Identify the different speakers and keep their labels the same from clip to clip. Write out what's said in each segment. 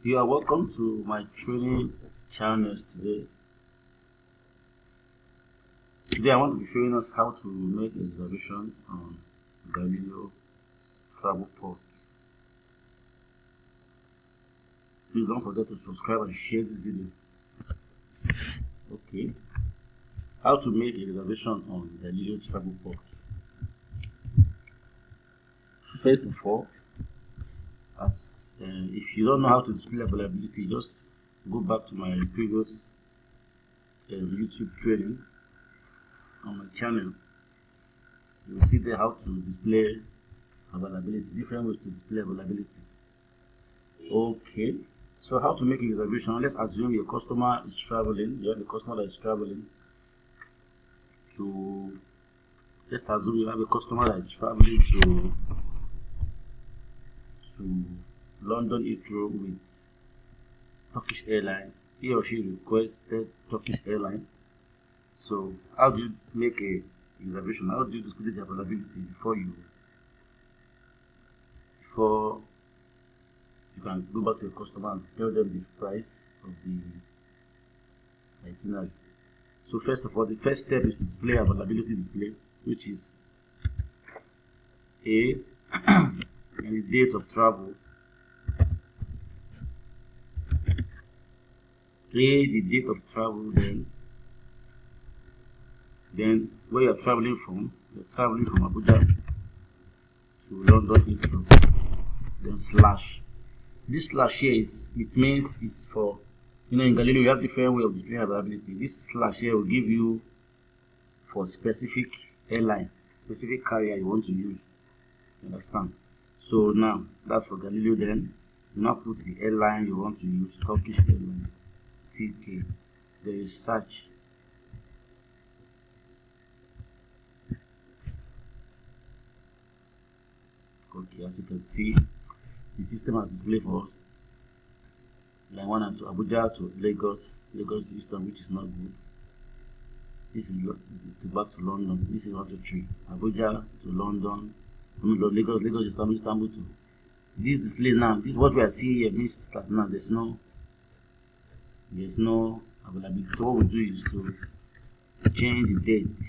Speaker 1: You are welcome to my training channels today. Today I want to be showing us how to make a reservation on Galileo Travelport. Please don't forget to subscribe and share this video. Okay, how to make a reservation on Galileo Travelport. First of all, if you don't know how to display availability, just go back to my previous YouTube training on my channel. You will see there how to display availability, different ways to display availability. Okay, so how to make a reservation? Let's assume your customer is traveling. You have a customer that is traveling to. Let's assume you have a customer that is traveling to London Heathrow with Turkish airline. He or she requested Turkish airline. So how do you make a reservation? How do you display the availability before you can go back to your customer and tell them the price of the itinerary? So first of all, the first step is to display availability display, which is A, the date of travel. The date of travel, then where you're traveling from. You're traveling from Abuja to London Heathrow. Then slash. This slash here means it's for, in Galileo you have different way of displaying availability. This slash here will give you for specific airline, specific carrier you want to use. You understand? So now that's for Galileo. Then you now put the airline you want to use, Turkish airline, TK. There is search. Okay, as you can see, the system has displayed for us line 1 and 2, Abuja to Lagos, Lagos to Eastern, which is not good. This is back to London. This is 1 to 3, Abuja to London, Lagos, Lagos Istanbul, Istanbul to. This display now, this is what we are seeing here, means that now there's no availability. So what we do is to change the date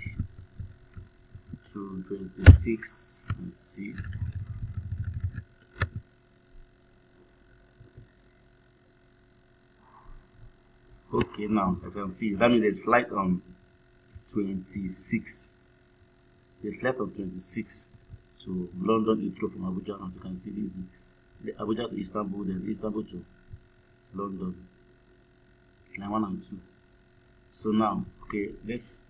Speaker 1: to 26 and see. Okay, now as you can see, that means there's flight on 26. There's flight on 26 to London Heathrow from Abuja. As you can see, this is the Abuja to Istanbul, then Istanbul to London, line 1 and 2. So now, okay, let's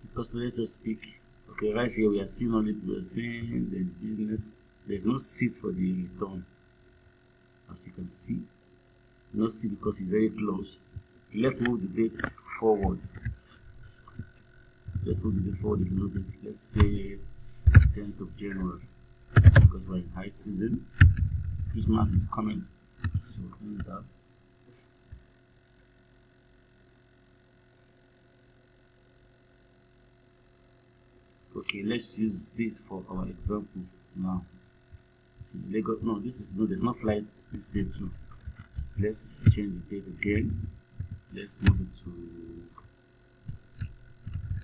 Speaker 1: just speak. Okay, right here we are seeing there's business. There's no seat for the return. As you can see, no seat because it's very close. Let's move the date forward. Let's move the date forward a little bit. Let's say 10th of January because we're in high season. Christmas is coming, so enter. Okay, let's use this for our example now. See, Lagos. No, there's no flight this day too. Let's change the date again. Let's move it to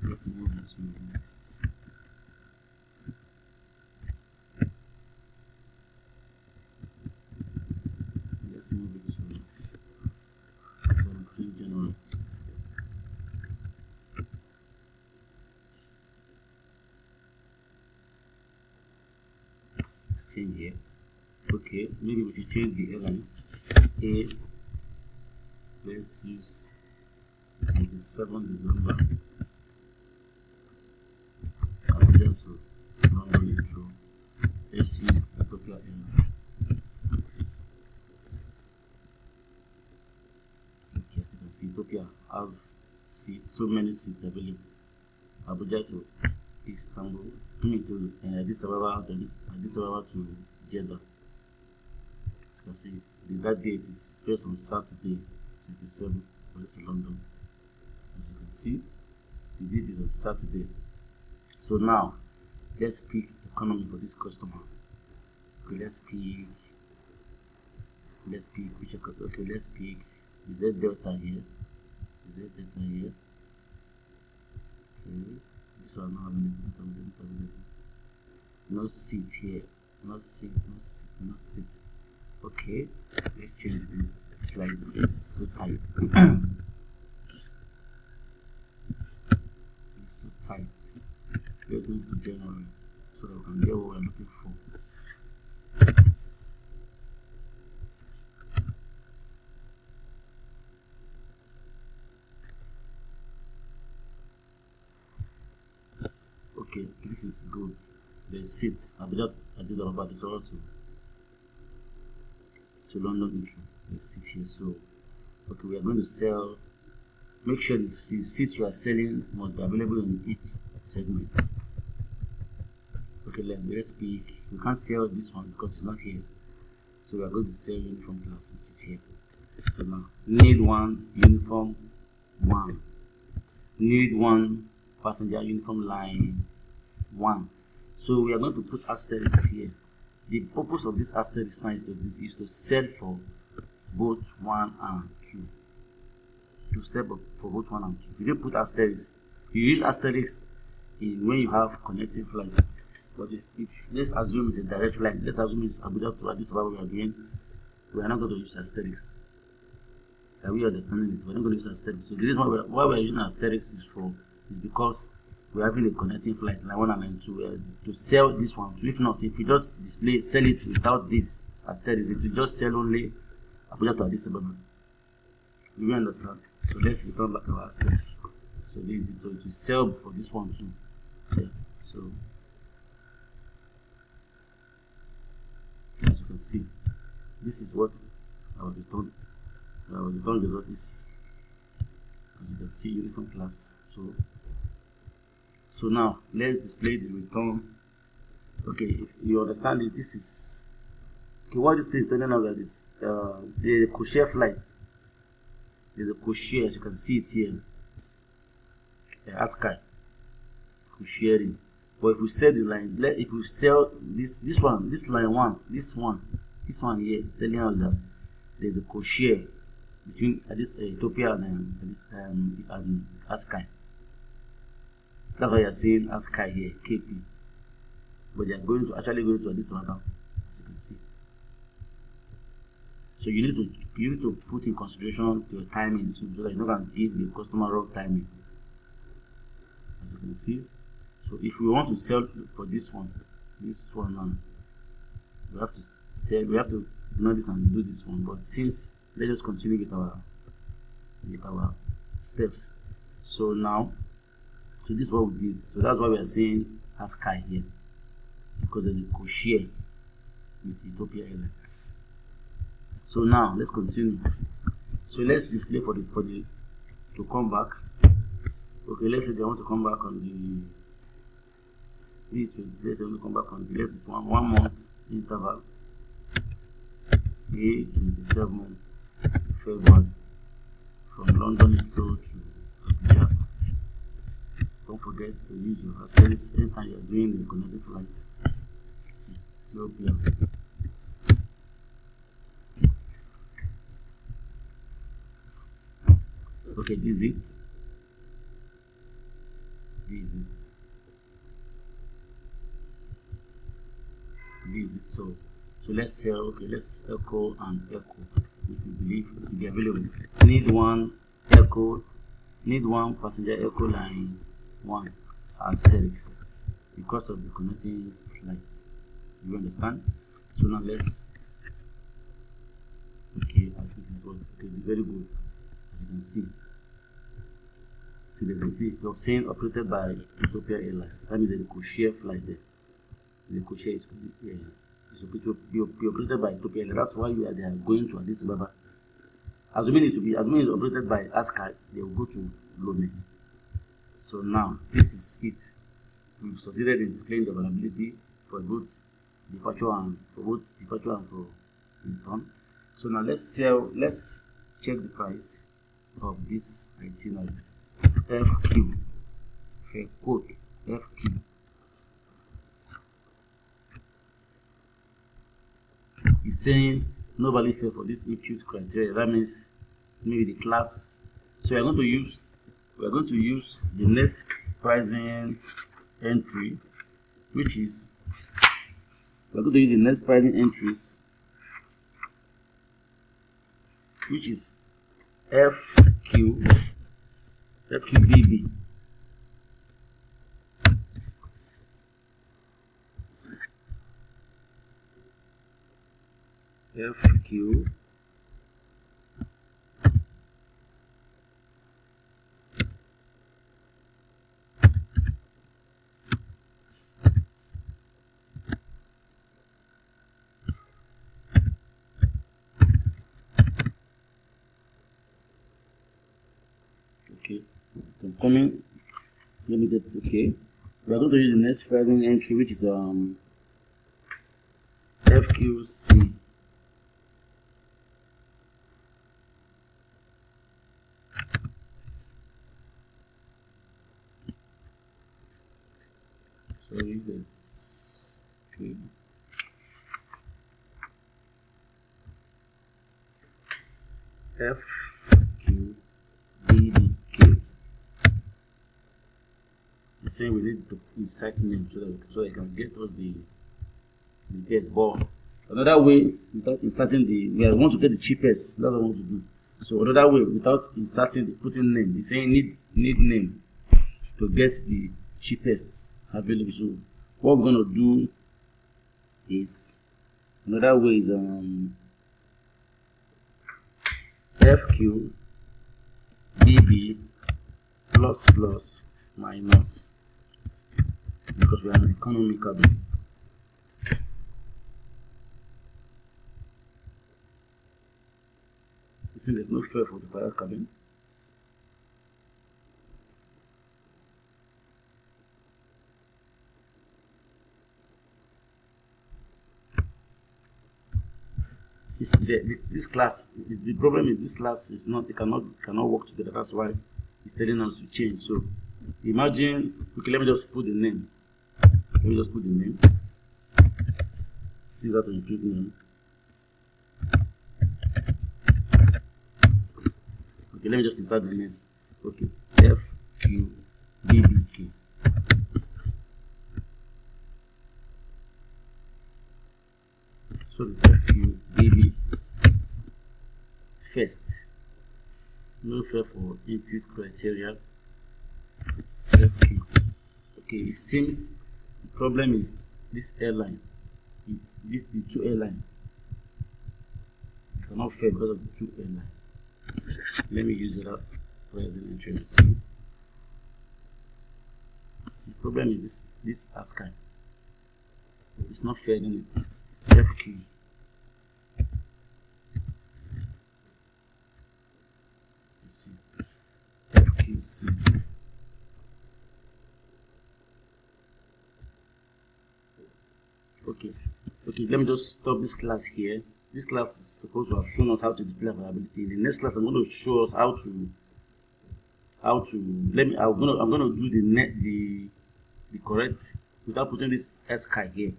Speaker 1: let's move it to 17th January. Same here. Okay, maybe we should change the airline. A, let's use 27 December, Abuja to London Heathrow. Let's use Ethiopia airline. Okay, as you can see, Ethiopia has seats, so many seats available. Abuja to Istanbul, to Addis Ababa, then Addis Ababa to Jeddah. As you can see, that date is based on Saturday, 27 to London. As you can see, the date is on Saturday. So now let's pick economy for this customer. Okay, let's pick Let's pick which. Okay, let's pick Z Delta here. Z Delta here. Okay, this one not available. No seat here. No seat. Okay, let's change this. It's like the seat is so tight. It's so tight. Let's move to January so that we can get what we're looking for. Okay, this is good. The seats. I did all about this all to London intro. The seat here. So okay, we are going to sell. Make sure the seats you are selling must be available in each segment. Okay, let's pick. We can't sell this one because it's not here. So we are going to sell uniform class, which is here. So now need one uniform one. Need one passenger uniform line one. So we are going to put asterisks here. The purpose of this asterisk now is to sell for both 1 and 2. To sell for both 1 and 2. If you don't put asterisks, you use asterisks in when you have connecting flights. But if let's assume it's a direct flight, let's assume it's Abuja to Addis Ababa we are doing, we are not going to use asterisks. Are we understanding it? We're not going to use asterisks. So the reason why we're using asterisks is because we're having a connecting flight line 1 and line 2 to sell this one too. If not, if we just sell it without this asterisk, it will just sell only Abuja to Addis Ababa. Do you understand? So let's return back our asterisk. So this is so it will sell for this one too. So as you can see, this is what our return result is. As you can see, uniform class. So now let's display the return. Okay, if you understand it, this is okay. What this thing is telling us that is the co-share flight. There's a co-share, as you can see it here. ASCII co-sharing. But if we sell the line, if we sell this one, this line one, this one here, it's telling us that there's a co-share between this Ethiopia and ASCII. That's why you're saying ASCII here, KP. But they are actually going to Addis Ababa, as you can see. So you need to put in consideration your timing too, so that you don't give the customer wrong timing. As you can see. So if we want to sell for this one now, we have to ignore this and do this one. But since let us continue with our steps. So now, so this is what we did. So that's why we are saying ASCII here, because there's a co-share with Ethiopia Airline. So now let's continue. So let's display for the to come back. Okay, let's say they want to come back on let's say 1 month interval, 27 February from London to Abuja. Don't forget to use your asterisk anytime you're doing the connecting flight. Ethiopia. Okay, this is it. So let's sell. Okay, let's echo and echo, which we believe to be available. Need one passenger echo line 1 asterisk because of the connecting flight. You understand? So now let's. Okay, I think this works. Okay, very good. As you can see. See, there's a T. You're saying operated by Ethiopia Airline. That means there's a co-share flight there. The co-share is be operated by Ethiopia Airline. That's why they are going to Addis Ababa. Assuming it's operated by ASCII, they will go to Lome. So now this is it. We've succeeded in displaying the availability for both departure and for return. So now let's check the price of this itinerary. FQ, quote FQ. It's saying no valid fare for this impute criteria. That means maybe the class. So we are going to use the next pricing entry, which is we're going to use the next pricing entries, which is FQBB. FQ okay, I'm coming. Let me get it. Okay, we are going to use the next pricing entry, which is FQC. Sorry, there's okay. FQBDK. The same, we need to insert name so I can get us the best. But another way, without inserting we want to get the cheapest. That's what I want to do. So another way, without putting name, it's saying need name to get the cheapest available. So what we're gonna do is another way is FQBB plus minus, because we are an economy cabin. You see, there's no fare for the fire cabin. This class, the problem is this class is not, it cannot work together. That's why it's telling us to change. So imagine, okay, let me just put the name. Let me just put the name. This is how to include name. Okay, let me just insert the name. Okay, FQBBK. So the FQBB first. No fare for input criteria. FQ. Okay, it seems the problem is this airline. The two airline. You cannot fare because of the two airline. Let me use that pricing entry and see. The problem is this ASCII. It's not fair in it. FQ. Let's see. FQC. Okay, let me just stop this class here. This class is supposed to have shown us how to display availability. In the next class, I'm going to show us how to I'm going to do the correct without putting this ASCII here.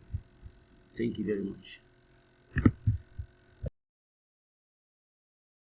Speaker 1: Thank you very much.